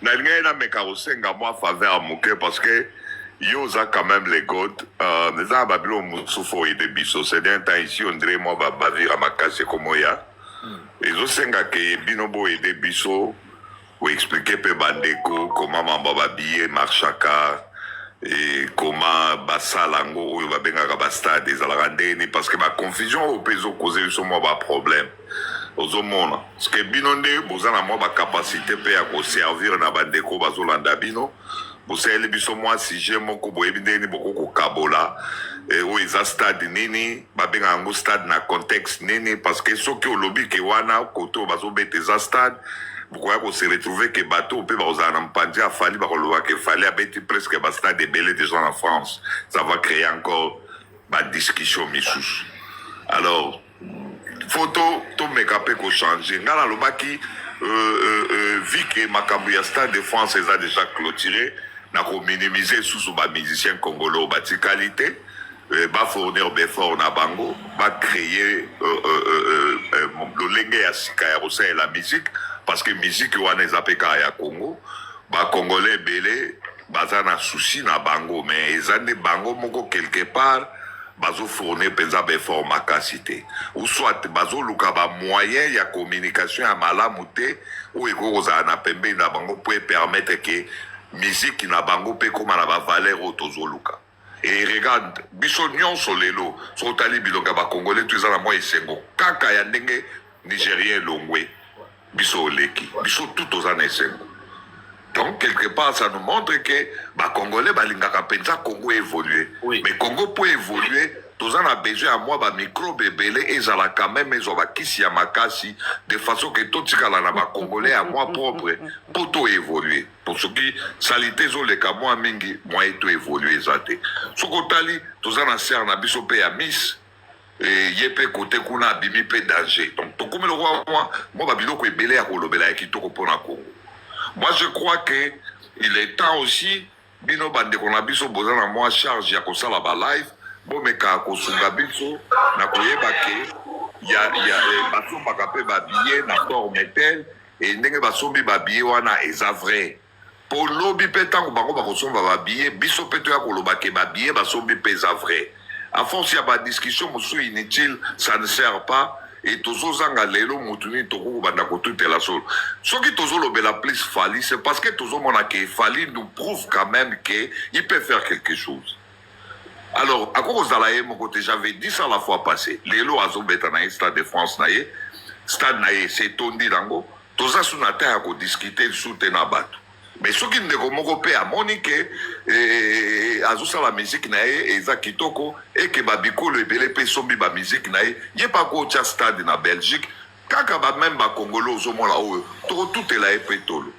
Nalingé na meka osenga moi faveur moke parce que yo za quand même les godes les a babilo musufo et de biso c'est d'un temps ici on dirait moi bavira makase comme ya et zo senga ke binobo et de biso ou expliquer pe bandeko comment mamba babie marchaka et comment basalango ou babengaka ba stade des alarandeni parce que ma confusion au peso causer sur moi ba problème ozomona parce que binonde bozana moi ba capacité pe ya ko servir na bandeko bazolanda bino bosele biso moi sujet moko boyebindeni boko ko kabola o eza stade nini babenga ngo stade na contexte nini parce que soki olobi ke wana koto bazobeta eza stade pourquoi se retrouver que bateau peut bazana mpandi afali bakoloba ke fallait abeti presque ba stade belé déjà en France ça va créer encore ba discussion misusu alors photo to make up ko changer ngala lobaki vu que makambo ya stade de France a déjà clôturé na ko minimiser sous ba musicien congolais ba qualité ba fournir befort na bango ba créer le lenge ya sika ya kosa la musique parce que musique wana ezapeka ya Congo ba congolais belé baza na souci na bango mais ezande bango moko quelque part bazo fournir penza befort makasité ou soit bazo luka ba moyen ya communication ya malamu te ou ekoza na pembe na bango pour permettre que musique na bango pe comme na ba valeur otozoluka et regarde biso nyonso lelo so tali bilonga ba congolais tu za na moi esengo kaka ya ndenge nigérien longwe biso leki biso tout aux années esengo donc quelque part ça nous montre que ba congolais balingaka penza Congo évoluer oui. Mais Congo pour évoluer tous en a besoin à moi ba microbe belé et ça la quand même ils ont ba kisi ya makasi de façon que tout tikala na ba congolais à moi propre pour tout évoluer pour ce qui salité zo le ka moi mingi moi tout évoluer zate sokotali tous en a ser na biso pe ya miss et yepé côté kuna bimi pe danger donc to comme le roi moi ba biloko ebele ya kolobela ya kitoko pona Congo. Moi je crois que il est temps aussi bino bande qu'on a biso bozana moi charge ya kosala ba live bo meka kosunga biso na koyeba ke ya basomba kape ba billet na corps metel et ndenge basombi ba billet wana eza vrai pour lobi petango bango ba kosomba ba billet biso peto ya koloba ke ba billet basombi pesa vrai à force ya ba discussion musu inutile ça ne sert pas et tozo zanga lelo mutuni toko banda ko tout la sol ce qui tozo lobela plus Fally c'est parce que tozo mona que Fally nous prouve quand même que il peut faire quelque chose. Alors à cause de la mon côté j'avais dit ça la fois passée lelo azobeta na stade de France naie stade naie c'est tondi dango toza suna ta ko discuter soutenir bato mais ce qui ne komoko pe amoni que azusa la musique naie eza kitoko et que babiko le belé pe sombi ba musique naie yé pas ko tia stade na Belgique kaka ba même ba congolo zo mola o tout est là et pétolo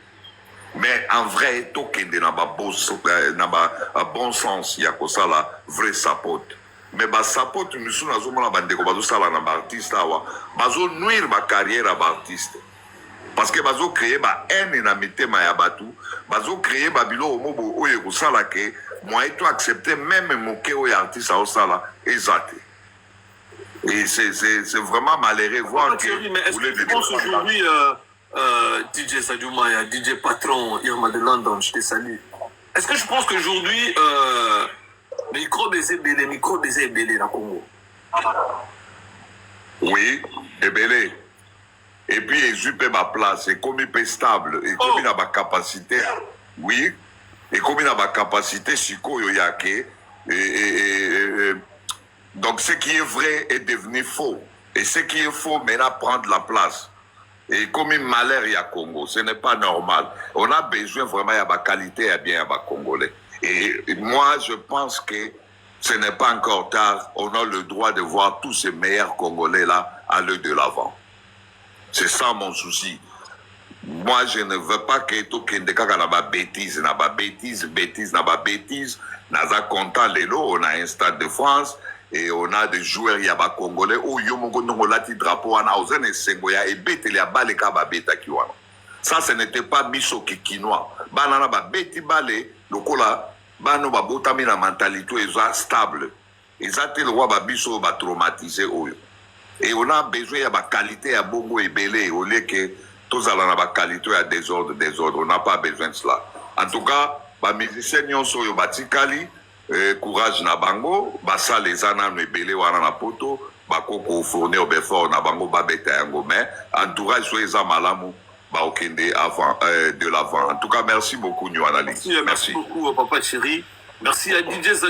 mais en vrai to kende na ba bon sens ya ko sala vrai support mais ba support misu na zo mola bandeko bazo sala na ba artiste awa bazo nuire ba carrière ba artiste parce que bazo créer ba haine na mitema ya batu bazo créer babilo mobo oye ko sala ke moi to accepter même moke oye artiste au sala exact et c'est vraiment malheureux voir que mais est-ce que tu penses aujourd'hui DJ Sadio Maya, DJ Patron, Irma de London, je te salue. Est-ce que je pense qu'aujourd'hui micro des ébélés dans Congo? Oui, ébélé. Et puis, il y a ma place, et comme il est stable, et comme il a ma capacité, oui, et comme il a ma capacité, donc ce qui est vrai est devenu faux. Et ce qui est faux, maintenant, prendre la place. Et comme il malheur, il y a Congo, ce n'est pas normal. On a besoin vraiment de ma qualité, et bien, de Congolais. Et moi, je pense que ce n'est pas encore tard. On a le droit de voir tous ces meilleurs Congolais-là aller de l'avant. C'est ça mon souci. Moi, je ne veux pas que tout le monde n'a pas bêtise, n'a pas bêtise, n'a pas bêtise. Naza content lelo, on a un stade de France et on a des joueurs yaba congolais où yomongo nongo lati drapeau ana ozene sengoya et beteli ya bale ka ba beta kiwana. Ça ce n'était pas biso kinois. Banana ba beti bale lokola bano ba botami na mentalité eza stable. Ezate le roi ba biso ba traumatisé oyo. Et on a besoin de la qualité à bongo et belé au lieu que tous à la qualité à désordre. On n'a pas besoin de cela. En tout cas, les musiciens sont yo batikali, courage na bango, basa les anan ebele wana na poto, bakoko fournir befort na bango babeta yango, mais entourage soit les amalamu, ba okende avant de l'avant. En tout cas, merci beaucoup, New Analyse. Merci beaucoup, papa chéri. Merci à DJ